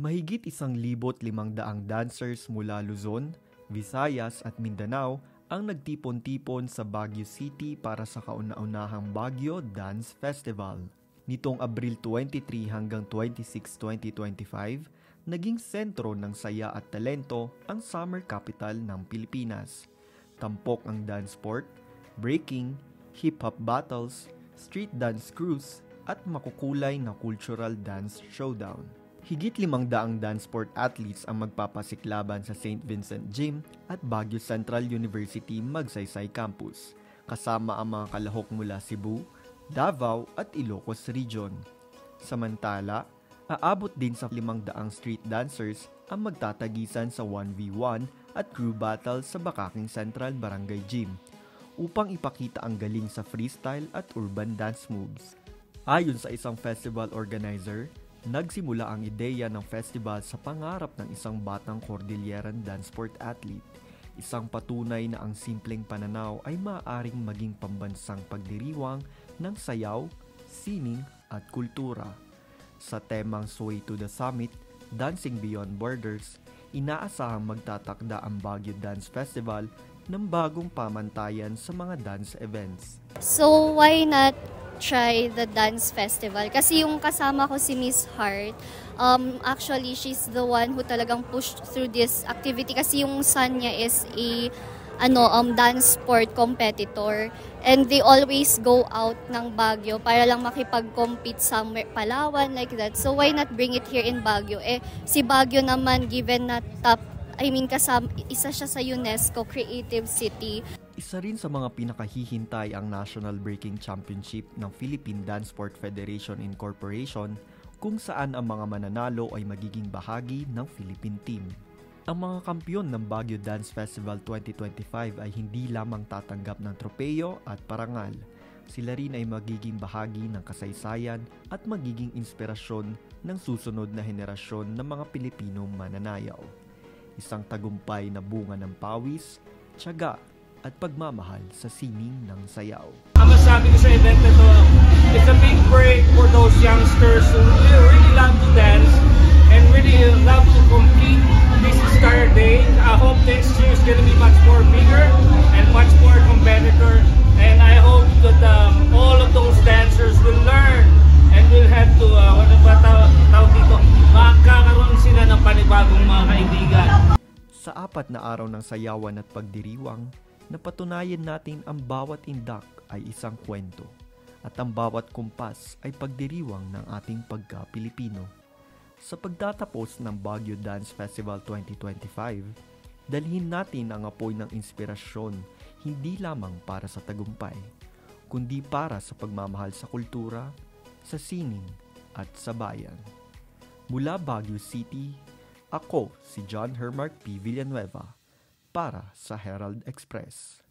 Mahigit 1,500 dancers mula Luzon, Visayas at Mindanao ang nagtipon-tipon sa Baguio City para sa kauna-unahang Baguio Dance Festival. Nitong Abril 23 hanggang 26, 2025, naging sentro ng saya at talento ang summer capital ng Pilipinas. Tampok ang dance sport, breaking, hip-hop battles, street dance crews at makukulay na cultural dance showdown. Higit 500 dance sport athletes ang magpapasiklaban sa St. Vincent Gym at Baguio Central University Magsaysay Campus, kasama ang mga kalahok mula Cebu, Davao at Ilocos Region. Samantala, aabot din sa 500 street dancers ang magtatagisan sa 1v1 at crew battle sa Bakaking Central Barangay Gym upang ipakita ang galing sa freestyle at urban dance moves. Ayon sa isang festival organizer, nagsimula ang ideya ng festival sa pangarap ng isang batang Cordilleran dance sport athlete, isang patunay na ang simpleng pananaw ay maaaring maging pambansang pagdiriwang ng sayaw, sining at kultura. Sa temang Sway to the Summit, Dancing Beyond Borders, inaasahang magtatakda ang Baguio Dance Festival ng bagong pamantayan sa mga dance events. So why not try the dance festival? Kasi yung kasama ko si Miss Heart, actually she's the one who talagang pushed through this activity kasi yung son niya is a dance sport competitor and they always go out ng Baguio para lang makipag-compete somewhere, Palawan, like that. So why not bring it here in Baguio? Si Baguio naman, given na isa siya sa UNESCO Creative City. Isa rin sa mga pinakahihintay ang National Breaking Championship ng Philippine Dance Sport Federation Incorporation kung saan ang mga mananalo ay magiging bahagi ng Philippine team. Ang mga kampyon ng Baguio Dance Festival 2025 ay hindi lamang tatanggap ng tropeyo at parangal. Sila rin ay magiging bahagi ng kasaysayan at magiging inspirasyon ng susunod na henerasyon ng mga Pilipinong mananayaw. Isang tagumpay na bunga ng pawis, tiyaga at pagmamahal sa sining ng sayaw. Ang masabi ko sa event na to, it's a big break for those youngsters who really love to dance and really love to compete. This is their day. I hope next year is going to be much more bigger and much more competitor. And I hope that all of those dancers will learn and will have to, makakaroon sila ng panibagong mga kaibigan. Sa 4 na araw ng sayawan at pagdiriwang, napatunayan natin ang bawat indak ay isang kwento at ang bawat kumpas ay pagdiriwang ng ating pagka-Pilipino. Sa pagtatapos ng Baguio Dance Festival 2025, dalhin natin ang apoy ng inspirasyon hindi lamang para sa tagumpay, kundi para sa pagmamahal sa kultura, sa sining at sa bayan. Mula Baguio City, ako si John Hermark P. Villanueva para sa Herald Express.